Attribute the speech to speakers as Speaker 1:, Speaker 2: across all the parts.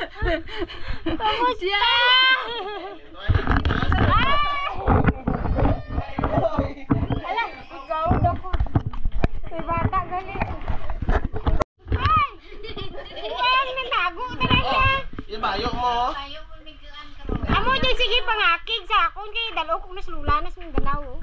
Speaker 1: Kamusta? Ala, ikaw ako. May bata galit. Ay! Ay, nanago talaga.
Speaker 2: Ibayo mo.
Speaker 1: Amo dyan sige pangakig sa akon kay dalo kong naslulanas ng Danao.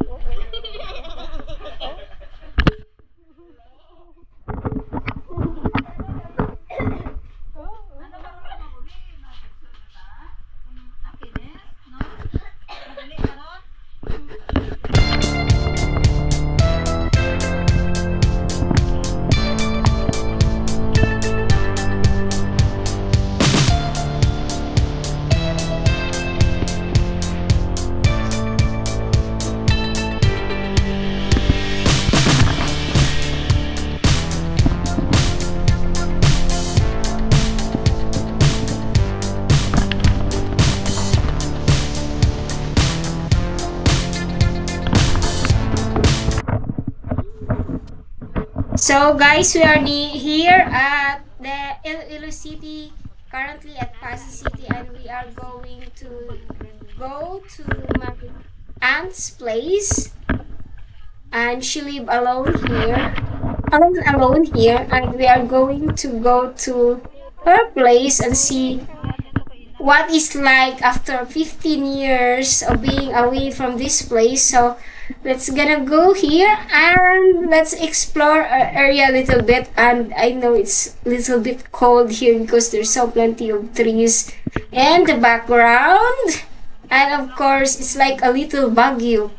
Speaker 1: So guys, we are here at the Iloilo City, currently at Pasig City, and we are going to go to my aunt's place, and she live alone here, and we are going to go to her place and see what is like after 15 years of being away from this place. So let's gonna go here and let's explore our area a little bit. And I know it's a little bit cold here because there's so plenty of trees in the background, and of course it's like a little Baguio.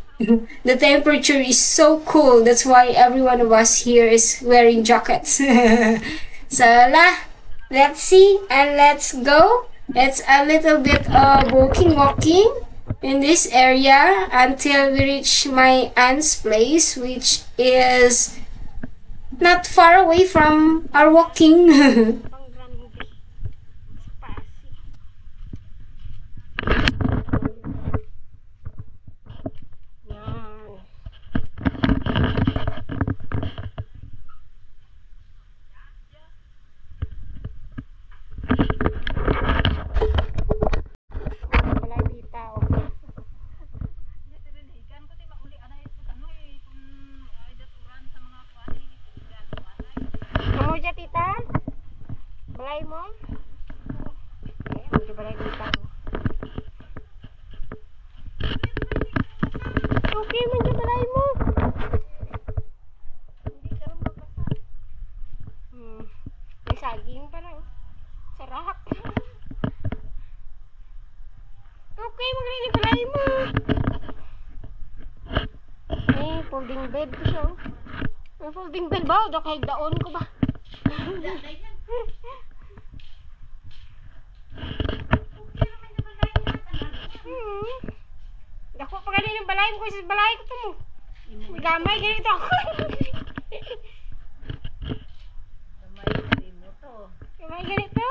Speaker 1: The temperature is so cool, that's why every one of us here is wearing jackets. So let's see and let's go. It's a little bit of walking in this area until we reach my aunt's place, which is not far away from our walking. Tita, balay mo? Balay tita mo. Okay man yung balay mo. Hindi ka rin magbasa. May saging pa lang. Sarap. Okay, magaling yung balay mo. May folding bed ko siya. May folding bed ba? O kahit daon ko ba? Dako pa galing ng balay mo kasi balay ko to mo. May gamay ganito ako. Gamay ganito?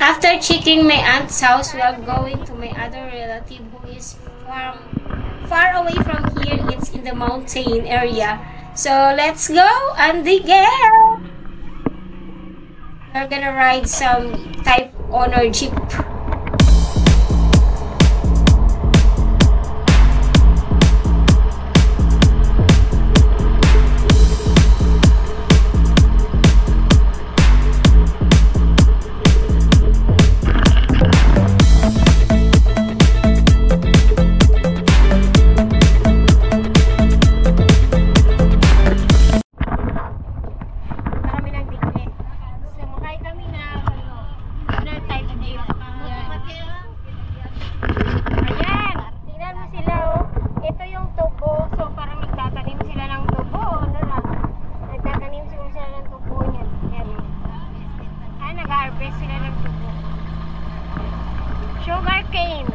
Speaker 1: After checking my aunt's house, we are going to my other relative who is far away from here. It's in the mountain area. So let's go and dig it. We're gonna ride some type honor jeep. Sugar cane.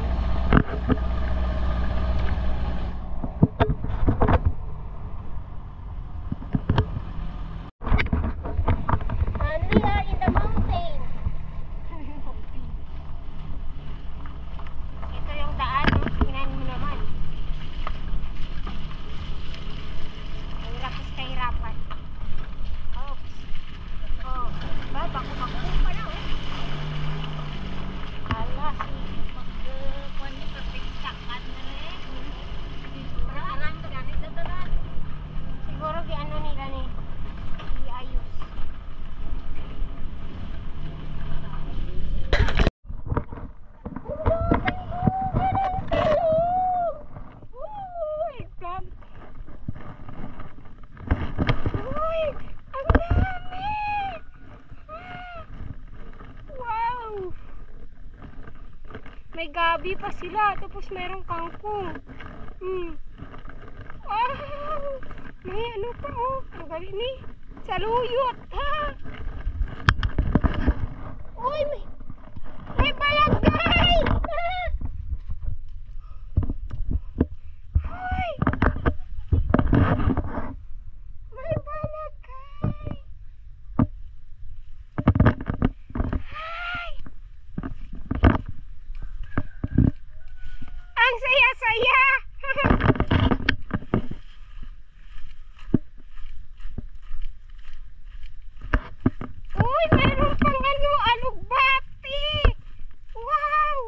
Speaker 1: May gabi pa sila. Tapos mayroong kangkong. Ah, may ano pa oh. Ang gabi ni. Saluyot. Ha? Uy, may balagay. Uy. May balagay. Ay. Ang saya-saya. Uy, mayroon pang ano, alugbati. Wow.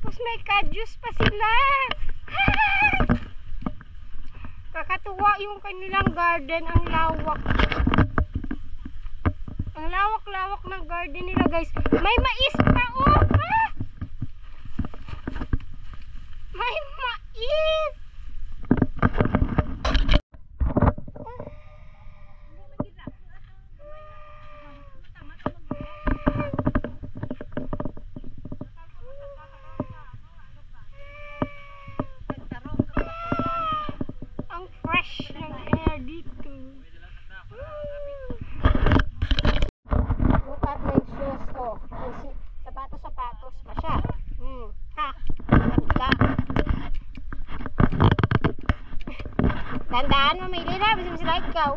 Speaker 1: Tapos may kadyus pa sila. Kakatuwa yung kanilang garden. Ang lawak. Ang lawak-lawak ng garden nila, guys. May mais pa, oh! Ha? May mais! Ang fresh ng air dito. Look at my shoes, oh. Sapatos pa siya. Ha? Ganda. Tandaan mo, may lila. Bisa sila ikaw.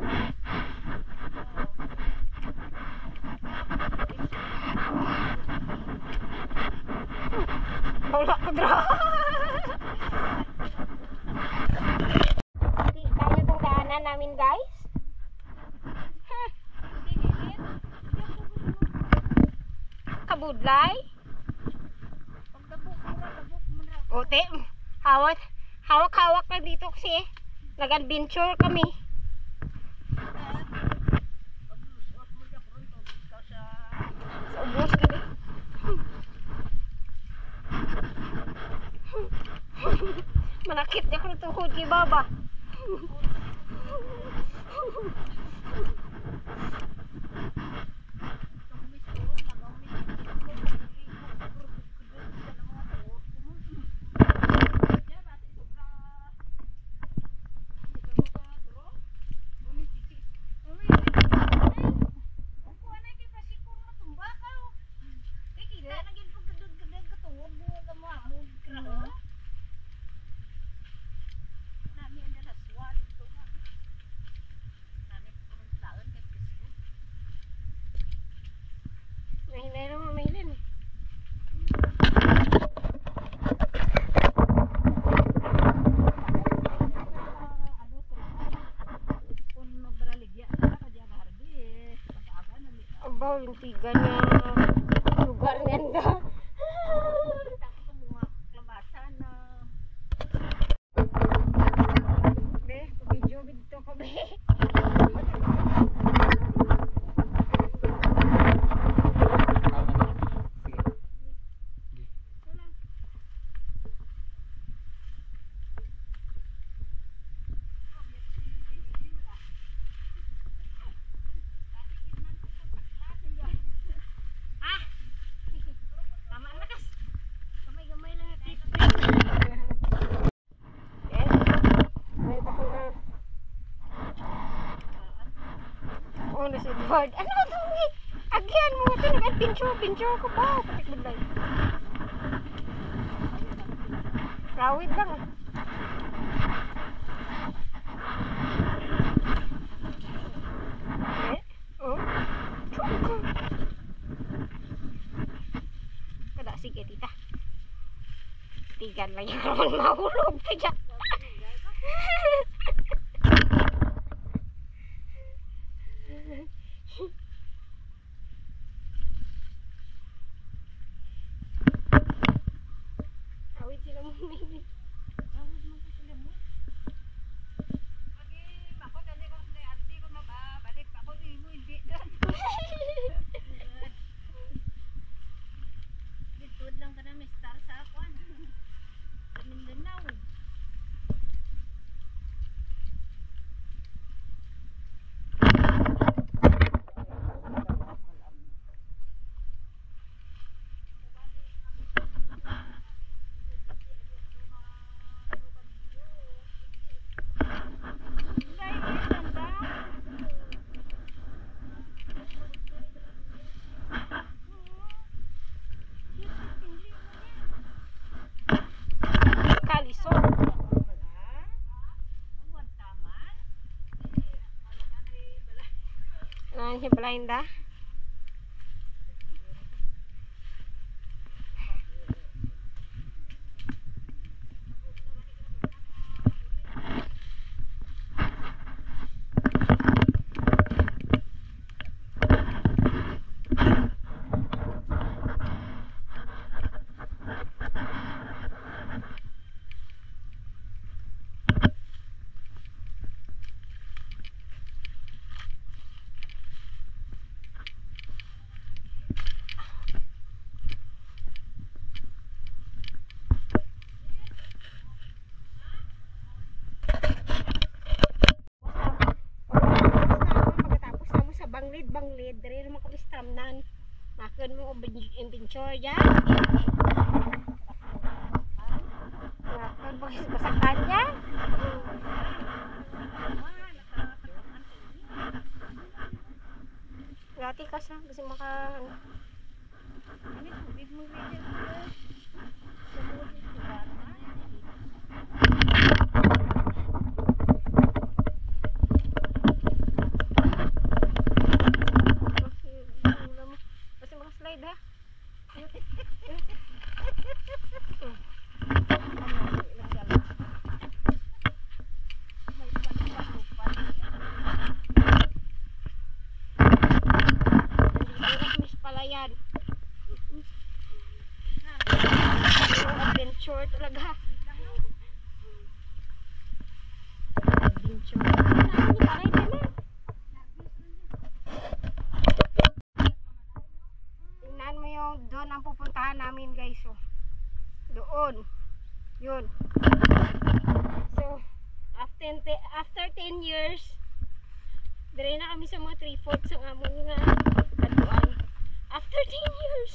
Speaker 1: Wala ko dra. Kaya itong daanan namin, guys. Kabudlay. Ote, hawak-hawak na dito kasi nag-adventure kami. Sa ubos gini. Manakit niya ko na tuhod kay Baba. Abaw, yung tiga na lugar niyan. Be, video dito ko, be. Oh, nasa Edward. Ano ito? Agyan mo ito. Nag-pincho ko pa. Patik budlay. Rawid lang. Oh. Kada, sige tita. Tigan lang yung naman mahulog. Tiga. Awit sila mo maybe. Awit mo sila mo. Pagi, ako dali ko sa auntie ko mabalik ako di mo hindi dan.
Speaker 2: Ayan siya pala hinda. Banglid, dari naman kami stramnan. Makan mo inventure ya. Makan mo masakan ya. Gati ka sa kasi maka ini tubig mo adventure talaga. Adventure. Tingnan mo yung doon ang pupuntahan namin guys. So, doon. Yun. So, after 10 years, dire na kami sa mga 3/4 ng amon nga aduan. After 10 years.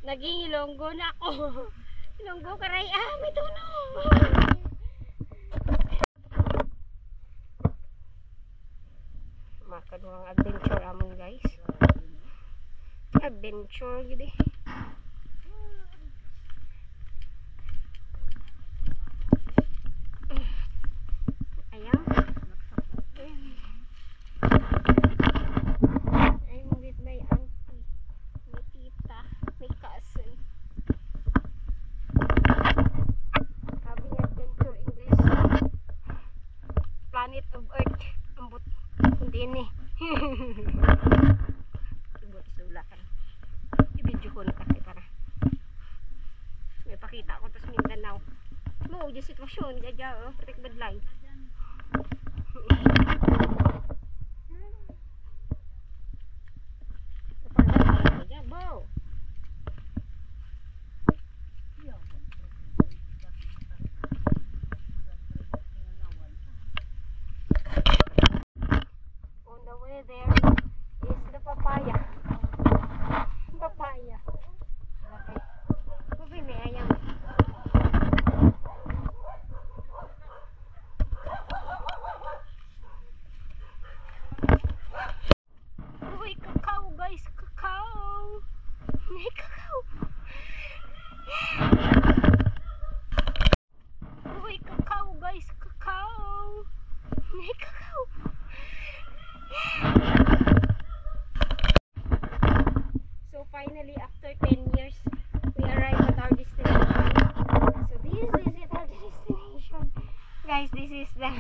Speaker 2: Naging Ilonggo na ako. Ilonggo karay may tuno. Makaduang adventure amon guys. Adventure gini. Ayan. I'm with my auntie, my tita, my cousin. Having adventure in this planet of Earth. Ambot. Hindi ni. Ibot isula ka. I-video ko nakakita na. May pakita ko tapos Mindanao. Mo, yung sitwasyon. Gadya, patik badlay. Bo. On the way there is the papaya. Papaya. Okay. Kubini ayam. Uy, kakao guys, kakao. May kakao. Uy, kakao guys, kakao. May kakao. So finally, after 10 years, we arrived at our destination. So this is it, our destination. Guys, this is the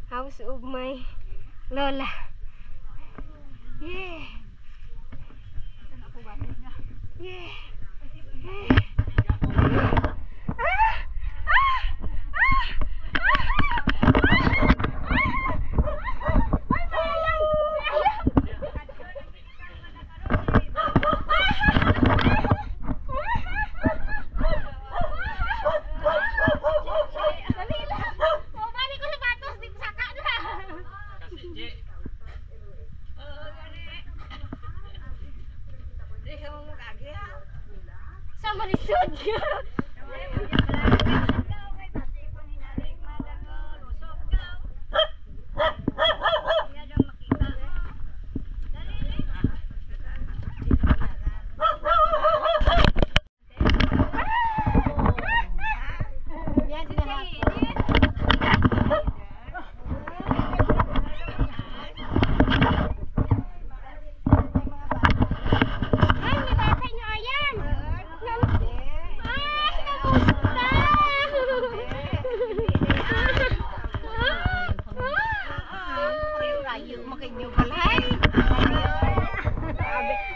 Speaker 2: house of my Lola. Yeah. Yeah. Sama lisod.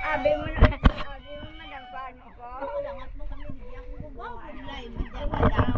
Speaker 2: Abi mo na. Abi mo man ang paano ko. Langat mo kami diyan ko ba? Kulay mo diyan ha?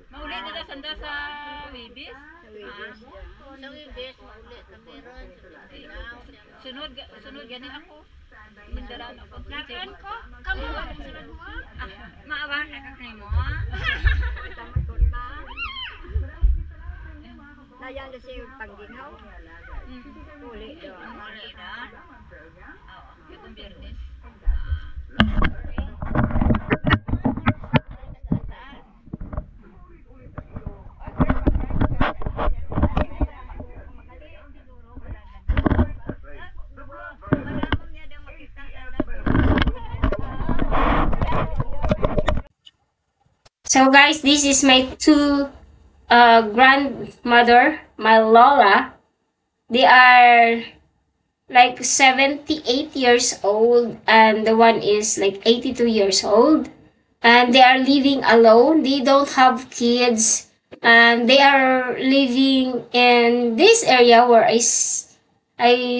Speaker 3: Maulit na sanda sa Wibis?
Speaker 4: Sa Wibis, maulit na meron.
Speaker 3: Sunod gani ako. Mindaran ako.
Speaker 4: Nakan ko? Kamu ang sunod mo?
Speaker 3: Maawa na ka kayo mo.
Speaker 2: Nayan na siya yung panggingaw. Uli doon.
Speaker 3: Maulit na. Oo, itong Biyernes.
Speaker 1: So guys, this is my two grandmother, my Lola. They are like 78 years old and the one is like 82 years old. And they are living alone. They don't have kids. And they are living in this area where I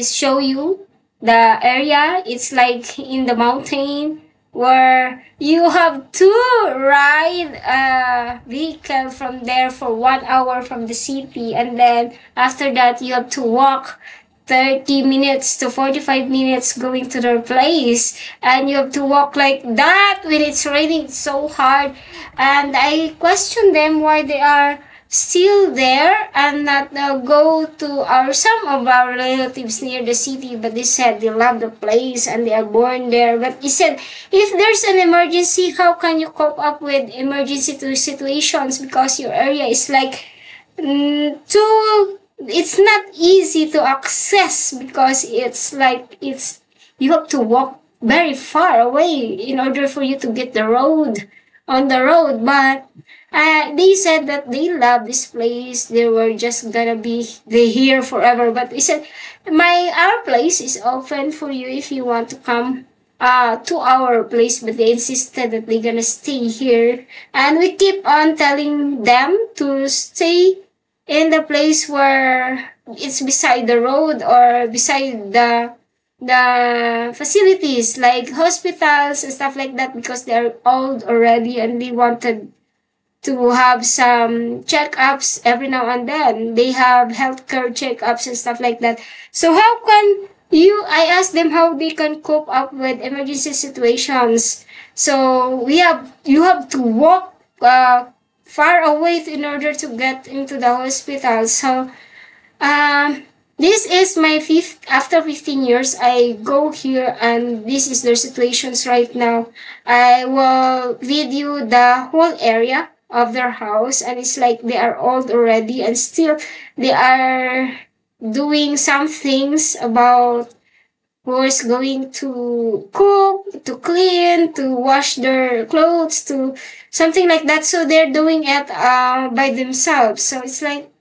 Speaker 1: show you the area. It's like in the mountain where you have to ride a vehicle from there for 1 hour from the city, and then after that you have to walk 30 minutes to 45 minutes going to their place, and you have to walk like that when it's raining so hard. And I question them why they are still there and not go to some of our relatives near the city, but they said they love the place and they are born there. But he said if there's an emergency, how can you cope up with emergency situations, because your area is like it's not easy to access, because it's like you have to walk very far away in order for you to get on the road. But they said that they love this place. They were just gonna be here forever. But we said, our place is open for you if you want to come to our place. But they insisted that they're gonna stay here. And we keep on telling them to stay in the place where it's beside the road or beside the facilities like hospitals and stuff like that, because they're old already and they wanted to have some checkups every now and then. They have healthcare checkups and stuff like that. So how can I asked them how they can cope up with emergency situations. So you have to walk far away in order to get into the hospital. So this is my after 15 years, I go here and this is their situations right now. I will video the whole area of their house, and it's like they are old already and still they are doing some things about who is going to cook, to clean, to wash their clothes, to something like that. So they're doing it by themselves. So it's like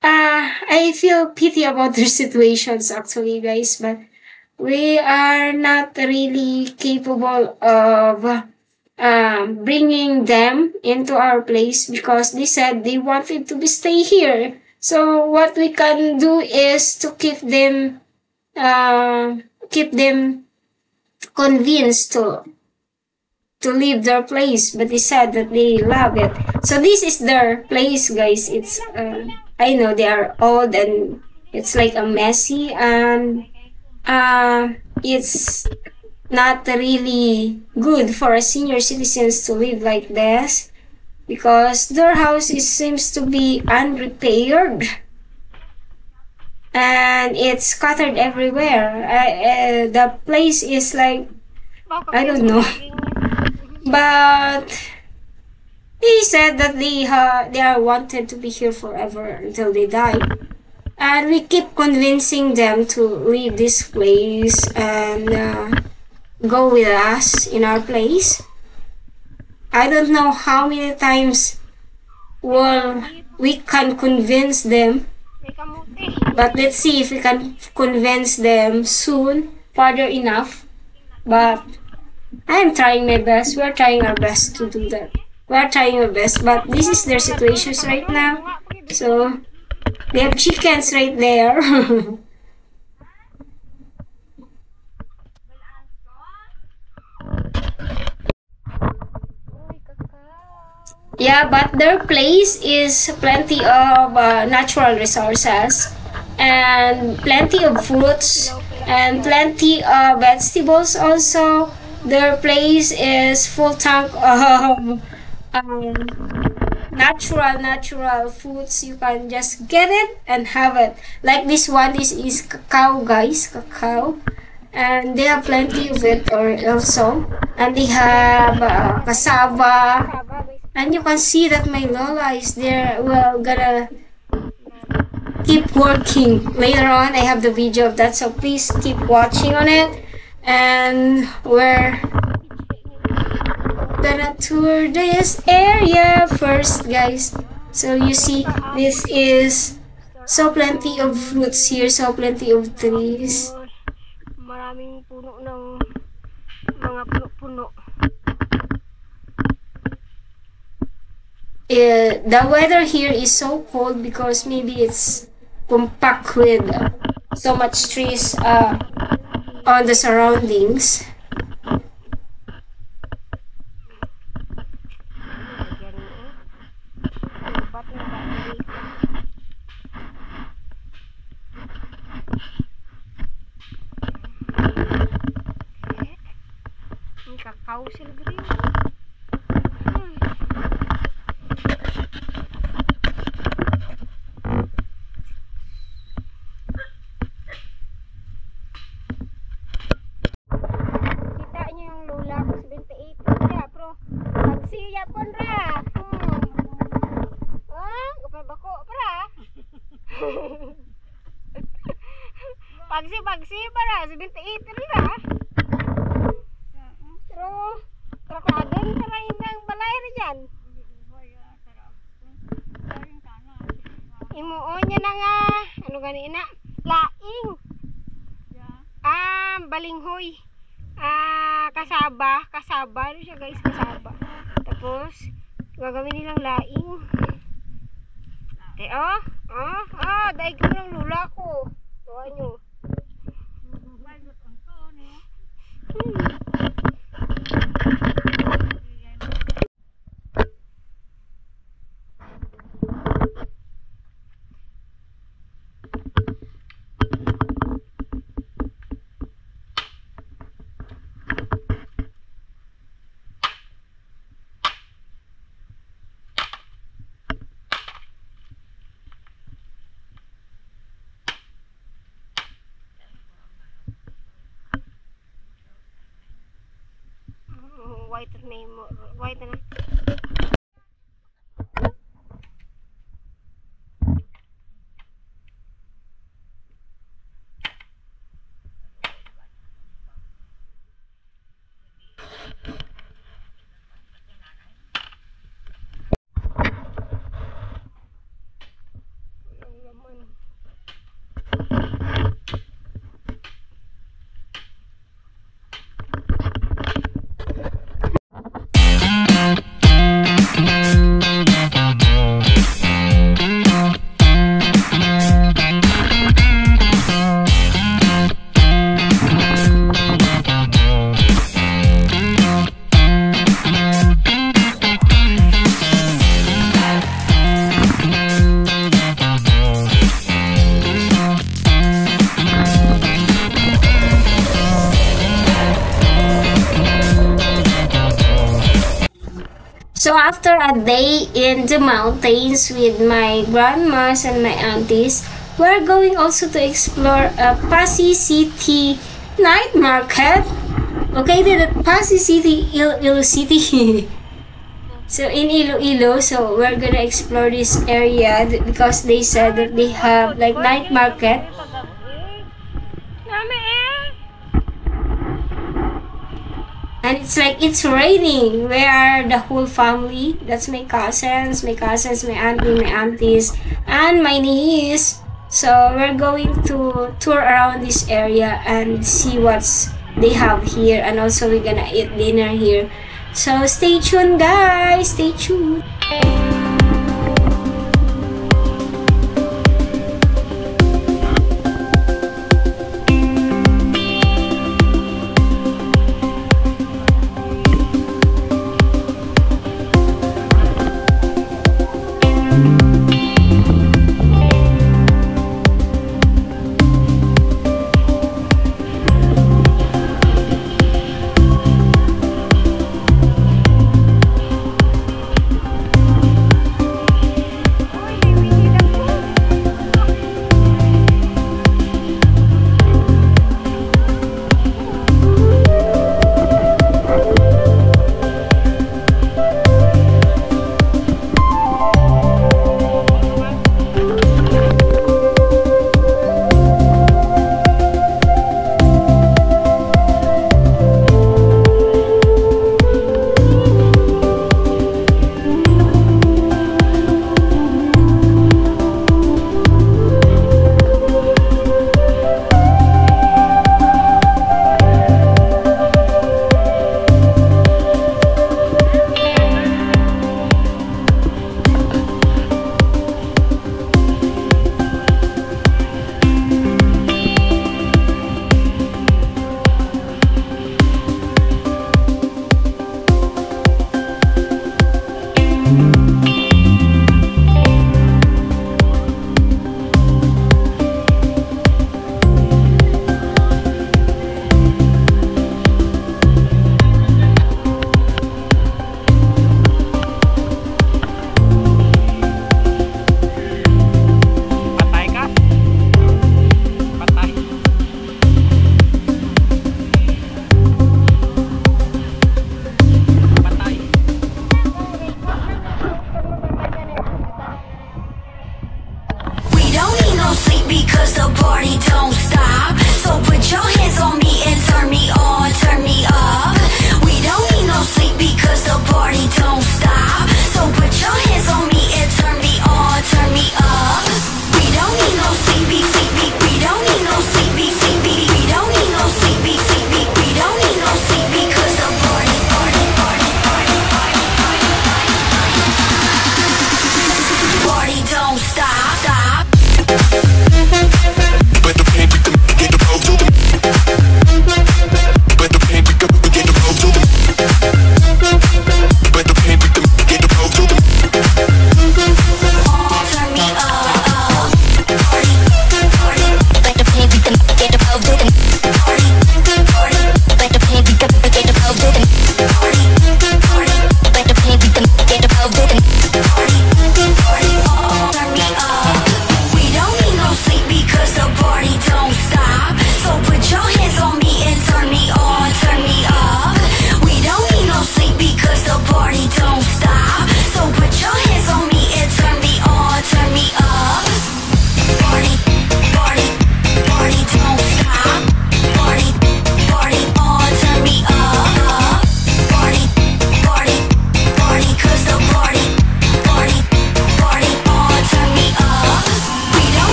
Speaker 1: I feel pity about their situations actually, guys, but we are not really capable of bringing them into our place because they said they wanted to stay here. So what we can do is to keep them convinced to leave their place, but they said that they love it. So this is their place, guys. It's I know they are old and it's like a messy, and it's not really good for a senior citizens to live like this because their house seems to be unrepaired. and it's scattered everywhere. The place is like, I don't know, but they said that they are wanted to be here forever until they die. And we keep convincing them to leave this place and go with us in our place. I don't know how many times we can convince them,
Speaker 2: May kamuti.
Speaker 1: but let's see if we can convince them soon, further enough. But I'm trying my best. We're trying our best to do that. We're trying our best, but this is their situations right now. So they have chickens right there. Yeah, but their place is plenty of natural resources and plenty of fruits and plenty of vegetables also. Their place is full tank of natural foods. You can just get it and have it. Like this one, this is cacao, guys, cacao. And they have plenty of it also. And they have cassava. And you can see that my Lola is there. Well, gonna keep working. Later on, I have the video of that, so please keep watching on it. And we're gonna tour this area first, guys. So you see, this is so plenty of fruits here, so plenty of trees.
Speaker 2: Maraming puno ng mga puno-puno.
Speaker 1: The weather here is so cold because maybe it's compact with so much trees on the surroundings.
Speaker 2: May kakao sila green. Kita niyo yung lola ko 78 ya, pro. Pagsiya pon ra. Ah, kapay bako para. Pagsi para 78 ra. Pero krakaden tara inang balay ra diyan. Imuon niya na nga ano gani na laing. Balinghoy. Kasaba ano siya guys, kasaba. Tapos gagawin nilang laing. Daig ko ng lula ko. Tuwa nyo. White na.
Speaker 1: So after a day in the mountains with my grandmas and my aunties, we're going also to explore Pasig City Night Market, located at Pasig City, Iloilo City. So in Iloilo, so we're gonna explore this area because they said that they have like night market.
Speaker 2: Nami eh.
Speaker 1: And it's like it's raining. We are the whole family. That's my cousins, my auntie, my aunties, and my niece. So we're going to tour around this area and see what's they have here, and also we're gonna eat dinner here. So stay tuned, guys. Stay tuned.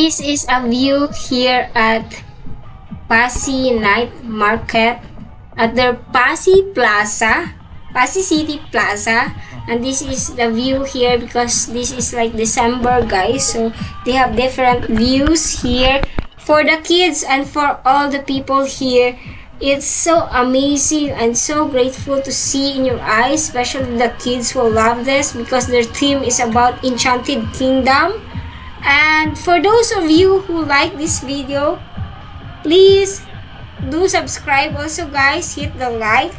Speaker 1: this is a view here at Pasig Night Market at their Pasig Plaza, Pasig City Plaza. And this is the view here because this is like December, guys, so they have different views here for the kids and for all the people here. It's so amazing and so grateful to see in your eyes, especially the kids will love this because their theme is about Enchanted Kingdom. And for those of you who like this video, please do subscribe also, guys. Hit the like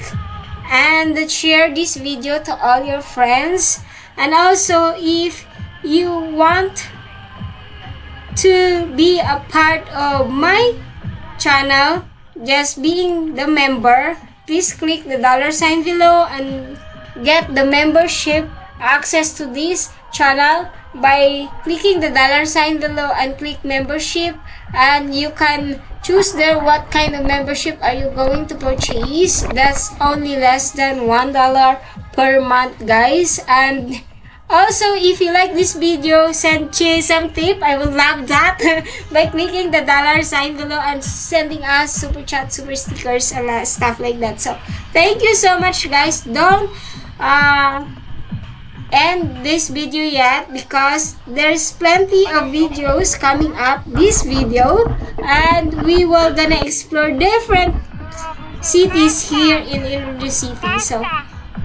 Speaker 1: and share this video to all your friends. And also, if you want to be a part of my channel, just being the member, please click the $ below and get the membership access to this channel by clicking the $ below and click membership, and you can choose there what kind of membership are you going to purchase. That's only less than $1 per month, guys. And also, if you like this video, send Che some tip. I will love that by clicking the $ below and sending us super chat, super stickers, and stuff like that. So thank you so much, guys. Don't end this video yet because there's plenty of videos coming up this video, and we will gonna explore different cities here in Iloilo City. So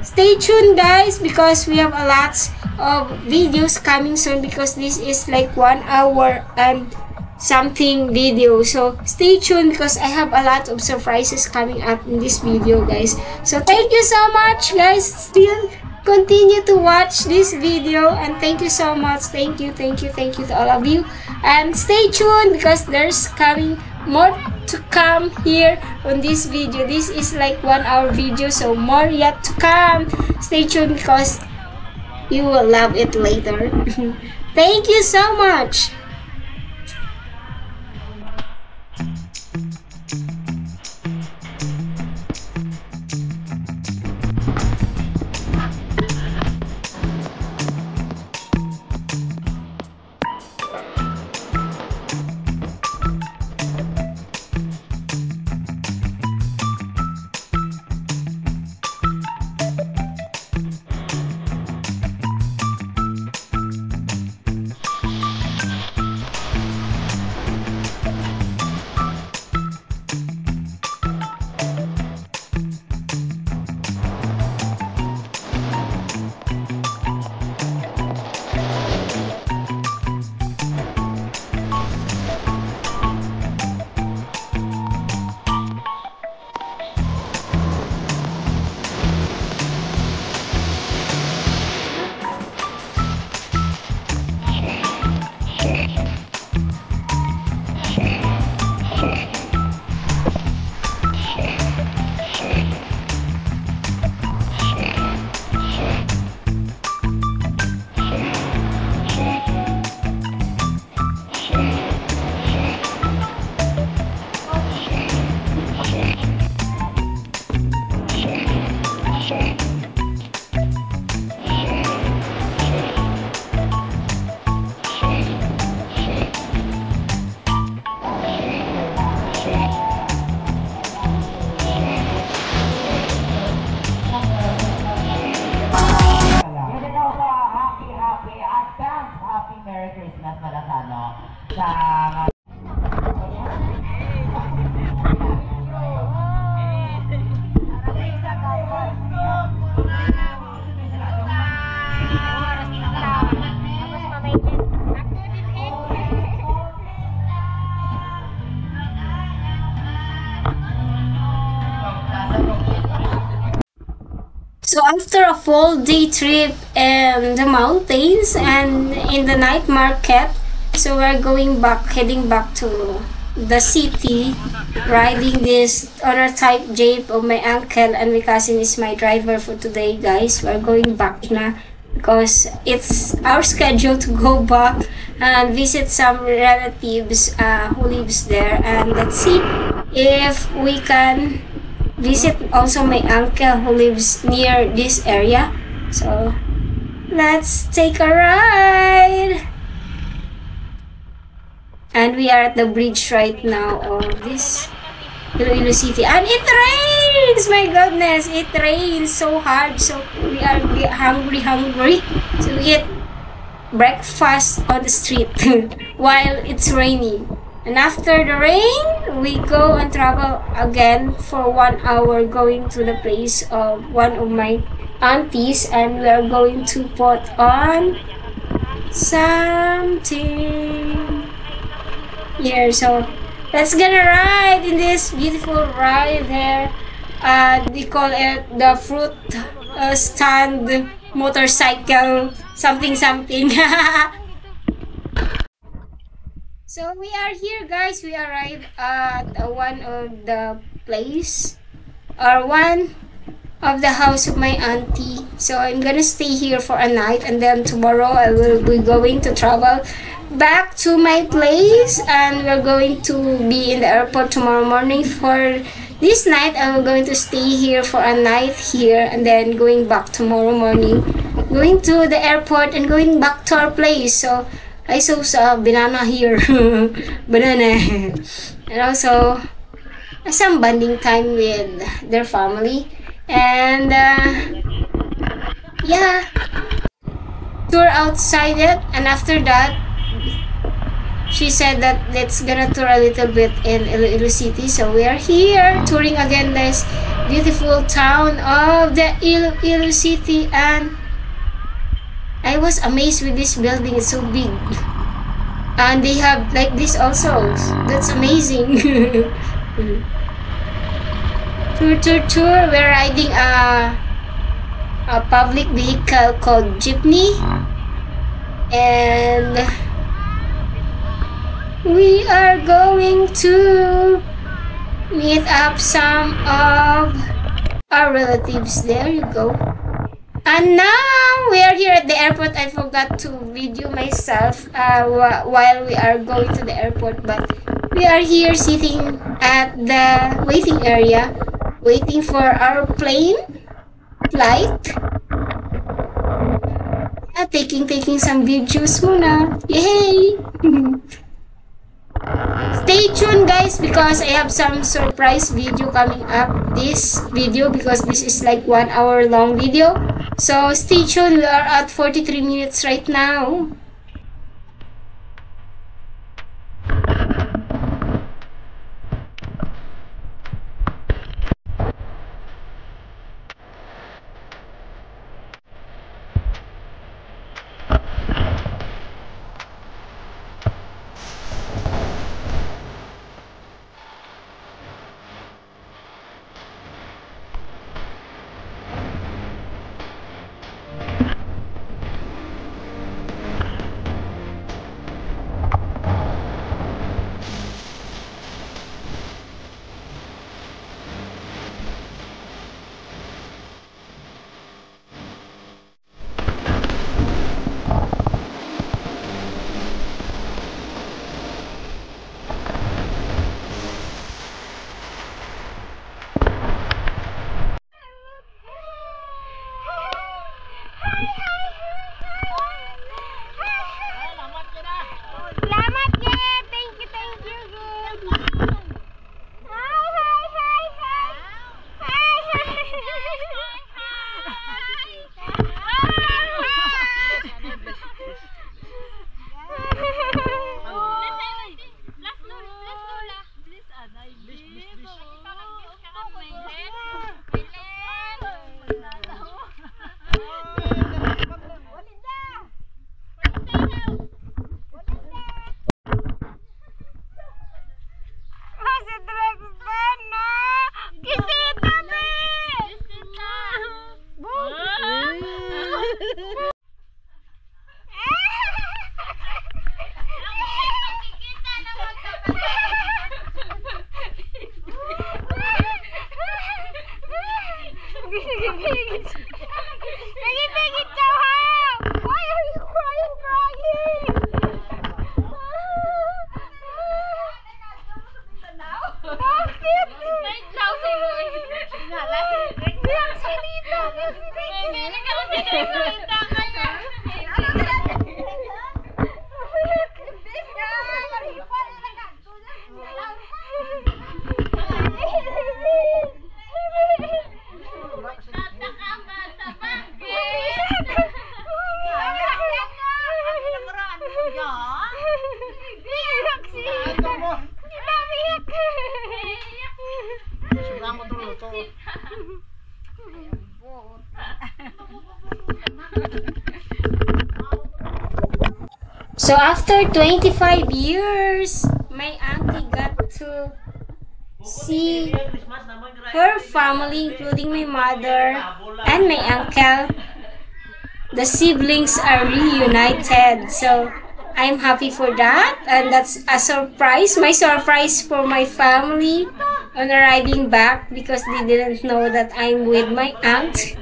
Speaker 1: stay tuned, guys, because we have a lot of videos coming soon because this is like 1 hour and something video. So stay tuned because I have a lot of surprises coming up in this video, guys. So thank you so much, guys. Still continue to watch this video, and thank you so much. Thank you to all of you, and stay tuned because there's coming more to come here on this video. This is like 1 hour video, so more yet to come. Stay tuned because you will love it later. Thank you so much.
Speaker 5: Merry Christmas pala sa sa
Speaker 1: So after a full day trip in the mountains and in the night market, so we're heading back to the city, riding this other type Jeep of my uncle, and my cousin is my driver for today, guys. We're going back now because it's our schedule to go back and visit some relatives who lives there, and let's see if we can visit also my uncle who lives near this area. So let's take a ride. And we are at the bridge right now of this Iloilo City. And it rains! My goodness, it rains so hard. So we are hungry. So we eat breakfast on the street while it's raining. And after the rain, we go and travel again for 1 hour going to the place of one of my aunties. And we are going to put on something here. So let's gonna ride in this beautiful ride there. They call it the fruit stand motorcycle something. So we are here, guys. We arrived at one of the place or one of the house of my auntie. So I'm gonna stay here for a night, and then tomorrow I will be going to travel back to my place, and we're going to be in the airport tomorrow morning. For this night, I'm going to stay here for a night here, and then going back tomorrow morning, going to the airport and going back to our place. So I saw banana here, banana, and also some bonding time with their family. And yeah, tour outside it, and after that she said that let's gonna tour a little bit in Iloilo City. So we are here touring again this beautiful town of the Iloilo City, and I was amazed with this building. It's so big, and they have like this also. That's amazing. Tour. We're riding a public vehicle called jeepney, and we are going to meet up some of our relatives. There you go. And now we are here at the airport. I forgot to video myself while we are going to the airport, but we are here sitting at the waiting area, waiting for our flight. Taking some videos muna. Yay! Stay tuned, guys, because I have some surprise video coming up this video, because this is like 1 hour long video. So stay tuned. We are at 43 minutes right now. So after 25 years, my auntie got to see her family, including my mother and my uncle. The siblings are reunited. So I'm happy for that, and that's a surprise. My surprise for my family on arriving back because they didn't know that I'm with my aunt.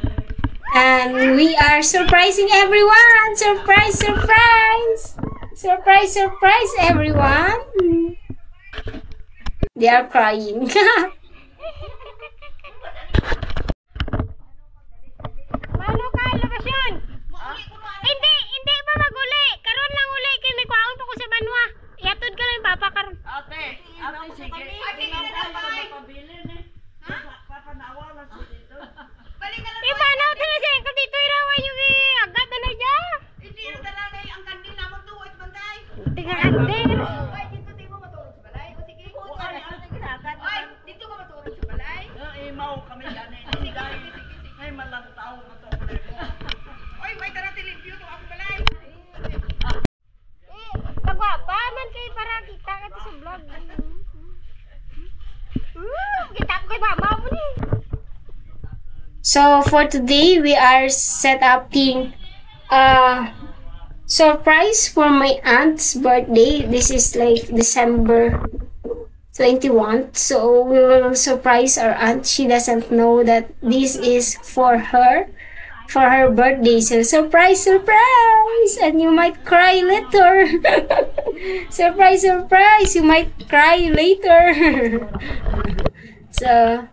Speaker 1: And we are surprising everyone! Surprise, surprise! Surprise, surprise, everyone! They are crying.
Speaker 2: Paano ka, lokasyon? Hindi pa maguli. Karon lang uli. Kaya may kwaon pa ko sa banwa. Iatod ka lang, papa, karon.
Speaker 3: Ate, sige.
Speaker 2: Paano? Tingnan siya. Kung dito irawan yung agad na dyan.
Speaker 3: Hindi na talaga ang kandil na magtuwit bantay.
Speaker 2: Tingnan kandil.
Speaker 3: Ay, dito di mo matulog sa balay. O sige, ay, dito ka matulog sa balay. Imaw kami gani. Ay, malang tao matulog mo. Oy, may tara teleview to ako balay.
Speaker 2: Kagwapa man kay para kita ka sa vlog. Kita ko kay mama mo ni.
Speaker 1: So for today, we are set upping a surprise for my aunt's birthday. This is like December 21. So we will surprise our aunt. She doesn't know that this is for her birthday. So surprise, surprise! And you might cry later. Surprise, surprise! You might cry later. So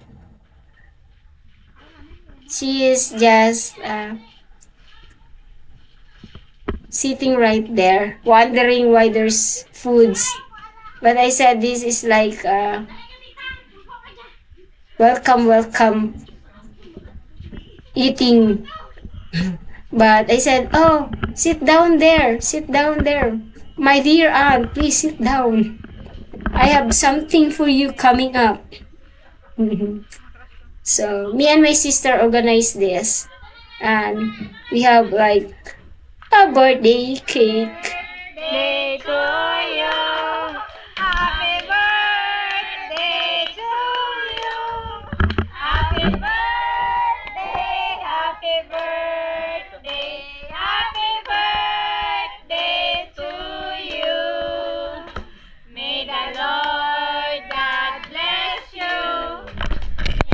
Speaker 1: she is just sitting right there, wondering why there's foods. But I said this is like welcome eating. But I said, oh, sit down there, my dear aunt, please sit down. I have something for you coming up. So me and my sister organized this, and we have like a birthday cake.
Speaker 2: Birthday to you. Happy birthday to you. Happy birthday, happy birthday, happy birthday to you. May the Lord God bless you.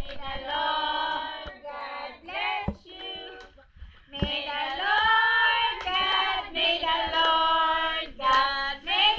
Speaker 2: May the Lord God bless you. May the Lord God, may the Lord God, may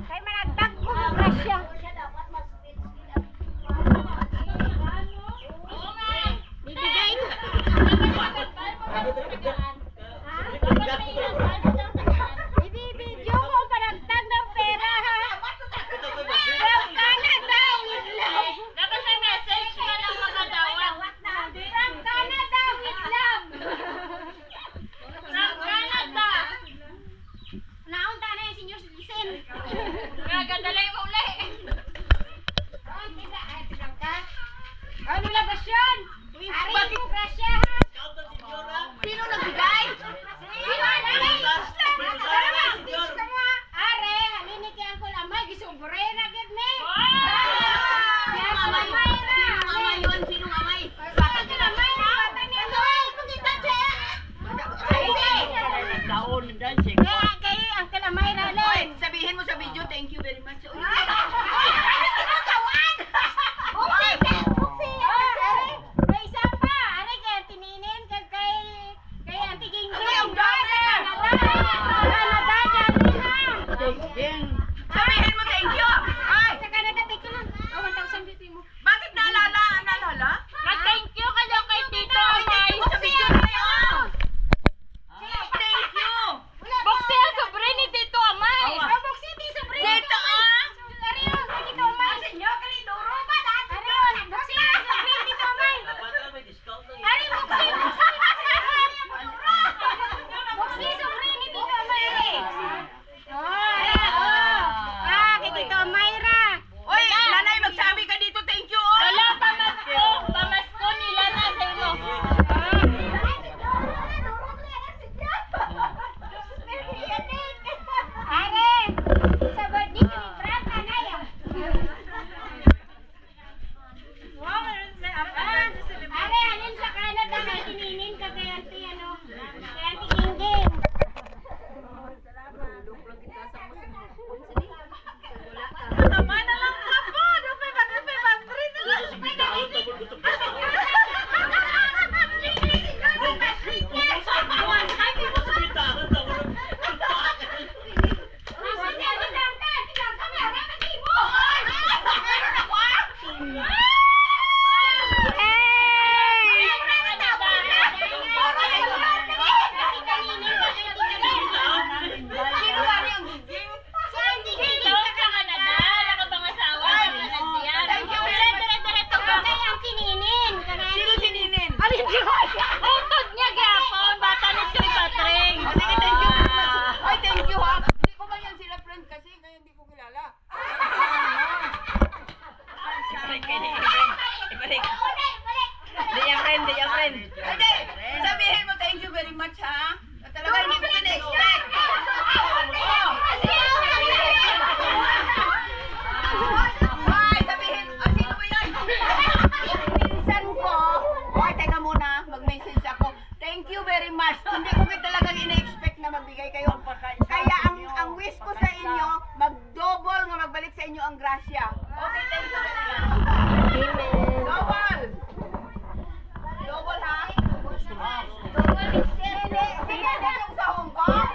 Speaker 2: Kay managdag ko ng grasya. Bibigay ko. Ibibidyo ko ang panagtag ng pera, ha? From Canada with love.
Speaker 4: Dapat may message ka lang makadawat.
Speaker 2: From Canada with love.
Speaker 4: From Canada.
Speaker 2: Naunta na yung senior citizen.
Speaker 4: Nagadalay mo uli.
Speaker 2: Ano labas yun? Ari yung grasya, ha?
Speaker 3: Sino nagbigay?
Speaker 2: Sino nagbigay? Are, halinik yan ko lamay. Gisubre na gid ni. Yan ko lamay ra.
Speaker 3: Sinong amay?
Speaker 2: Bata ka lamay ra. Bata niya to. Pagkita siya.
Speaker 3: Daon na dahil siya.
Speaker 2: Kaya kayo ang kalamay ra
Speaker 3: Oy,
Speaker 2: len.
Speaker 3: sabihin mo sa video, thank you very much. Uy,
Speaker 2: Buksi. Are, may isa pa. Are, kaya tininin kay Auntie Gingging.
Speaker 3: Ay, ang dami.
Speaker 2: Sa Canada, dyan na.
Speaker 3: sabihin mo thank you. Ay,
Speaker 2: Sa Canada, take ko lang. 1,000 beauty mo.
Speaker 3: bakit naalala?
Speaker 4: Mag-thank you ka daw kay Tito
Speaker 3: Ay, thank
Speaker 4: Amay.
Speaker 3: you sa video tayo. Thank you.
Speaker 4: Buksi ang sobre ni Tito Amay.
Speaker 2: Buksi, di sobre.
Speaker 3: Dito,
Speaker 2: Ariyo, dito umay.
Speaker 3: Senyor, kalidoro ba?
Speaker 2: Ariyo, buksi, sobre, dito umay. Ari, buksi. Buksi, sobre, ni dito umay. Kay dito umay ra.
Speaker 3: Oy, nanay, magsabi ka dito, thank you.
Speaker 4: Wala, pamasko. Pamasko nila na sa imo.
Speaker 2: Are, sa birthday ko ni Brad, nanay. Are, alin sa Canada na sininin ka kay Auntie, ano? Kay Auntie Gingging.
Speaker 3: Tama na lang ako. Dupay ba na lang.
Speaker 4: Tito sa Canada. Wala ka bang asawa? Canadian. Dire-diretso ba?
Speaker 3: Sino sininin?
Speaker 4: Utod niya gapon. Bata ni Sri Patring.
Speaker 3: Sige, thank you very much. Ay, thank you ha. Hindi ko man yan sila friend kasi kaya hindi ko kilala. Hindi, sabihin mo thank you very much ha. Talaga hindi ko in-expect. Ay, sabihin, sino ba yan? Pinsan ko. Oy, teka muna, mag-message ako. Thank you very much. Hindi ko talagang in-expect na magbigay kayo. Kaya ang wish ko sa inyo, mag-double nga magbalik sa inyo ang grasya. Okay, thank you very much. Double! Double ha? Sige, yung sa Hong Kong.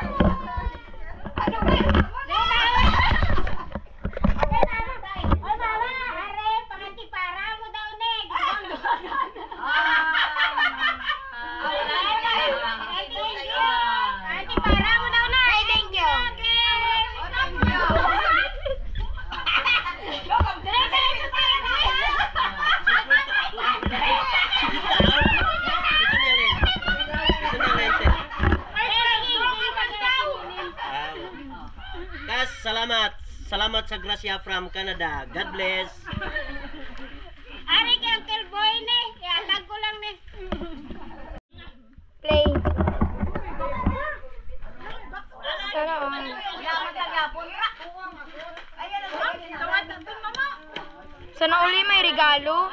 Speaker 3: Ano ba?
Speaker 6: Kas, salamat. Salamat sa grasya from Canada. God bless.
Speaker 2: Ari kay Uncle Boy ni, iatag ko lang ni. Play. Sana on. Sana uli may regalo.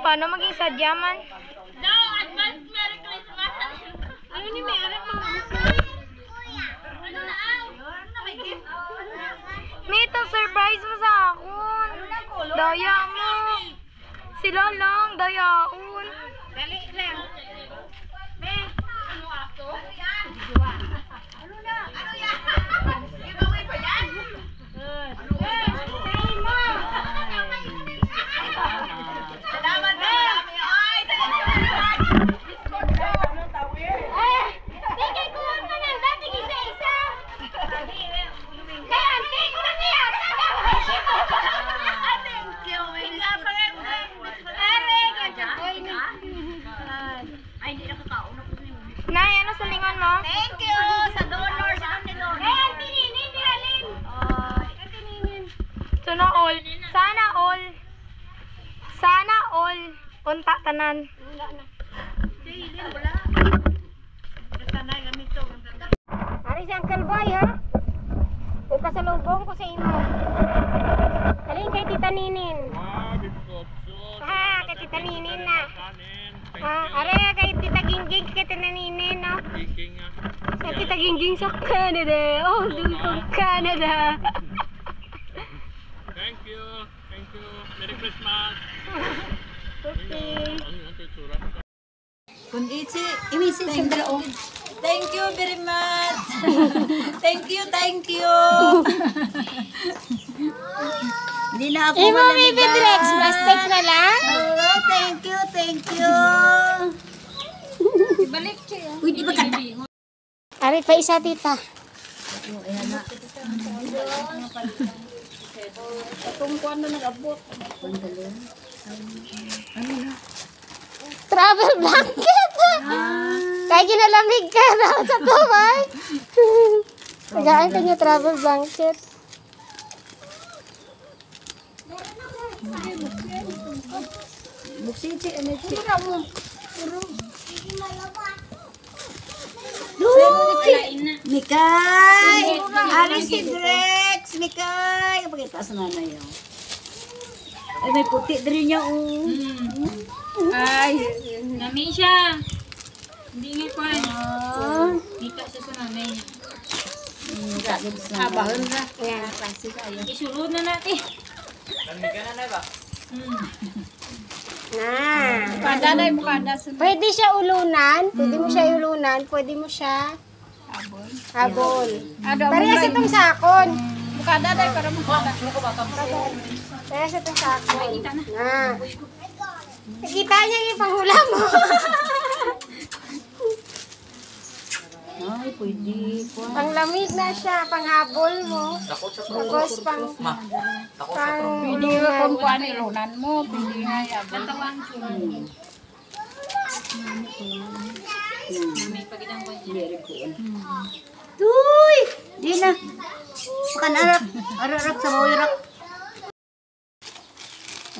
Speaker 2: Paano maging sadyaman?
Speaker 4: No, advance Merry Christmas.
Speaker 2: Ano ni may anak mga
Speaker 4: Ano na aw? Ano na may gift?
Speaker 2: Mita, surprise mo sa akon. Daya mo. Sila lang, dayaon.
Speaker 3: Dali lang.
Speaker 4: Ano ako?
Speaker 3: Ano na? Ano yan? Giveaway pa yan? Salamat na marami. Ay, salamat. Discord ko. Ano tawin?
Speaker 2: Sige, kuha ka na. Dati isa-isa. Kaya, ante, kuha niya.
Speaker 3: Thank you. Ay, hindi na kakao na po yun.
Speaker 2: Nay, ano sa lingon mo?
Speaker 3: Thank you sa donor, sa donor.
Speaker 2: Auntie Ninin, Diralin. Auntie Ninin. Sana all. Sana all. Sana all. Unta tanan. Ari si Uncle Boy, ha? Kung kasalubong ko sa imo. Halin kay Tita Ninin. Ha, kay Tita Ninin na. Ha, are kay Tita Gingging, kay Tita Ninin, no? Sa Tita Gingging sa Canada. Oh, doon from Canada.
Speaker 7: Thank you. Merry Christmas.
Speaker 2: Okay.
Speaker 8: Kung iti, imisin sa dalaw. Thank you very much. Thank you. Hindi na ako
Speaker 2: Imo, Baby Drex, plastic na lang?
Speaker 8: Oh, thank you. Ibalik siya. Uy, di ba kata?
Speaker 2: Ari pa isa, Tita.
Speaker 8: Kung kuwan na nag-abot.
Speaker 2: Travel blanket. Kaya ginalamig ka daw sa tubay. Tagaan ka niya travel blanket.
Speaker 8: Buksiti, ano iti? Mikay! Ari si Drex! Mikay! Kapag itaas na na yun. Ay, may puti din niya. Ay,
Speaker 4: Nami siya. Hindi nga ko. Dito siya sa namin.
Speaker 8: Abahon na.
Speaker 4: Isulod na natin.
Speaker 2: Pwede siya ulunan. Pwede mo siya ulunan. Pwede mo siya habol. Parehas itong sakon.
Speaker 8: Mukadaday para mukada.
Speaker 2: Parehas itong sakon. Nakita niya yung panghula mo.
Speaker 8: Ay, pwede.
Speaker 2: Panglamig na siya. Panghabol mo. Tapos pang
Speaker 8: Pwede ka kung paano ilunan mo. Pwede nga yabon. Tuy! Di na. Makan arak. Arak sa mawirak.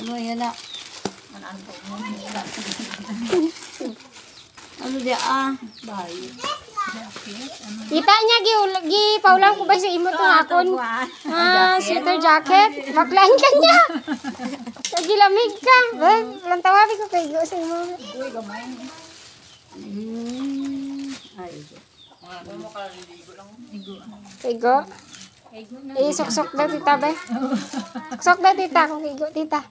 Speaker 8: Ano yan na? Ano dia bayi.
Speaker 2: kita niya paulang ko ba sa imo itong akon? Sweater jacket. Maklan ka niya. Nagilamig ka. Walang tawabig ko kay sa imo. Kaigo. Sok-sok daw tita ba? Sok daw tita kung kaigo tita.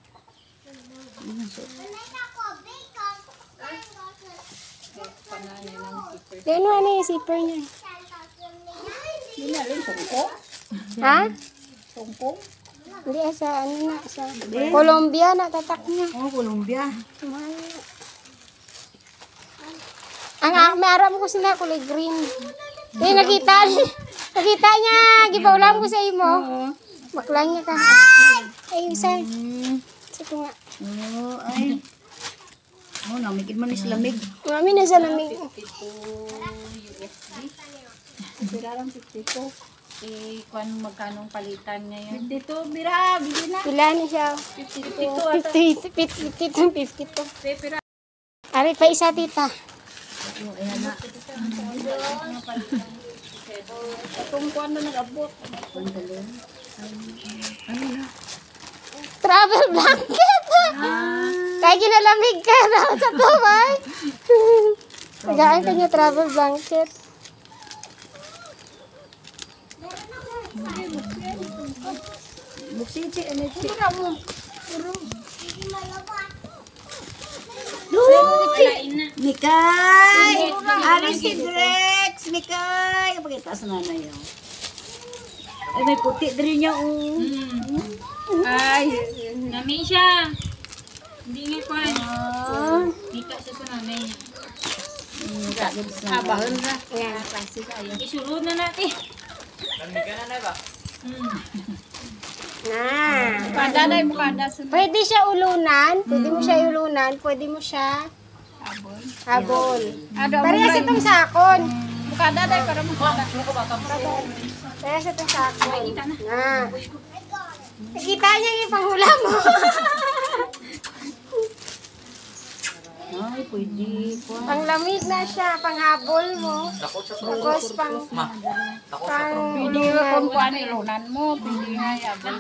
Speaker 2: Yan mo ano yung zipper niya. Ha? Hindi sa ano na sa Colombia na tatak niya.
Speaker 8: Oh, Colombia.
Speaker 2: Ang meron ko sila kulay green. Nakita niya, gipaulam ko sa imo. Baklang niya ka. Ay, usay. Sige nga.
Speaker 8: Oh, ay. Oh, namigid man is lamig.
Speaker 2: Mami na sa lamig.
Speaker 8: Birarang 52. Kung magkanong palitan ngayon. Dito, bira, bili na.
Speaker 2: Pila ni siya. 52. 52. Ari pa isa tita.
Speaker 8: Oh, ayan na. Itong kuwan na nag-abot. Ano na?
Speaker 1: travel blanket. Kaya ginalamig ka na sa tumay. Tagaan ka niya travel blanket.
Speaker 8: Mikay! Alis si Drex! Mikay! Pakita sa nanay yun. Ay, may puti din niya, Ay,
Speaker 4: Nami siya. Hindi nga ko. Dito siya sa nanay niya.
Speaker 8: bahon na.
Speaker 4: Isurod na natin.
Speaker 8: Pandanay mo kada sa
Speaker 1: Pwede siya ulunan. Pwede mo siya ulunan. Pwede mo siya habol. Parehas itong sakon.
Speaker 8: kada day para mo kada.
Speaker 1: Parehas itong sakon. Na. Nakita niya yung panghula mo.
Speaker 8: Ay, pwede po.
Speaker 1: Panglamig na siya. Panghabol mo. Tapos pang
Speaker 8: Pwede nga kung kuhaan ilunan mo. Pwede nga yabon.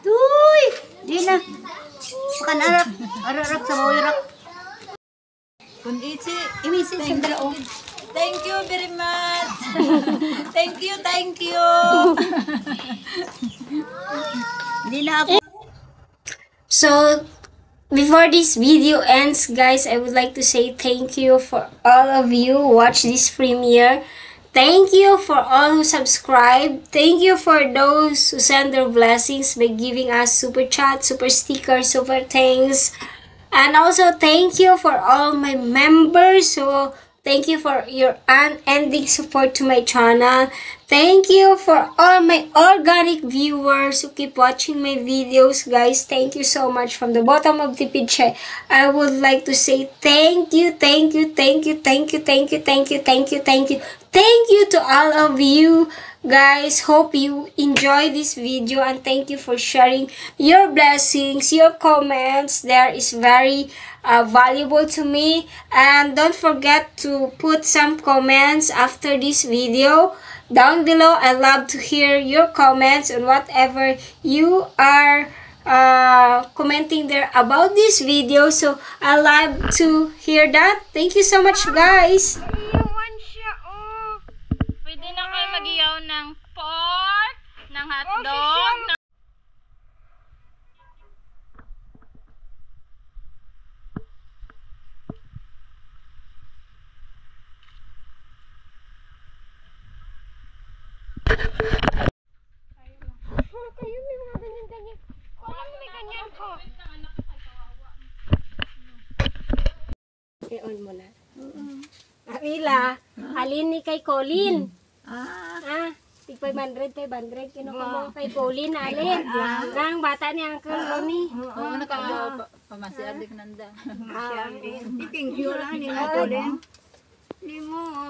Speaker 8: Uy! Di na. Makan arak. Arak sa mawirak. Kung iti, imisin sa dalaw. Thank you very much. Thank you. Di na ako.
Speaker 1: So, before this video ends, guys, I would like to say thank you for all of you who watch this premiere. Thank you for all who subscribe. Thank you for those who send their blessings by giving us super chat, super stickers, super thanks. And also thank you for all my members. So thank you for your unending support to my channel. Thank you for all my organic viewers who keep watching my videos, guys. Thank you so much from the bottom of the page. I would like to say thank you to all of you, guys. Hope you enjoy this video, and thank you for sharing your blessings, your comments. There is very valuable to me. And don't forget to put some comments after this video down below. I love to hear your comments on whatever you are commenting there about this video. So I love to hear that. Thank you so much, guys.
Speaker 4: Pwede na kayo mag-iyaw ng pork, ng hotdog, ng
Speaker 1: I-on mo na. Akila, halin ni kay Colin. Tig 500 kay 100 kinuha mo kay Colin alin. Ang bata ni Uncle Ronnie.
Speaker 8: Oo, pamasiadik nanda.
Speaker 3: Thank you lang ni mo din. Ni mo,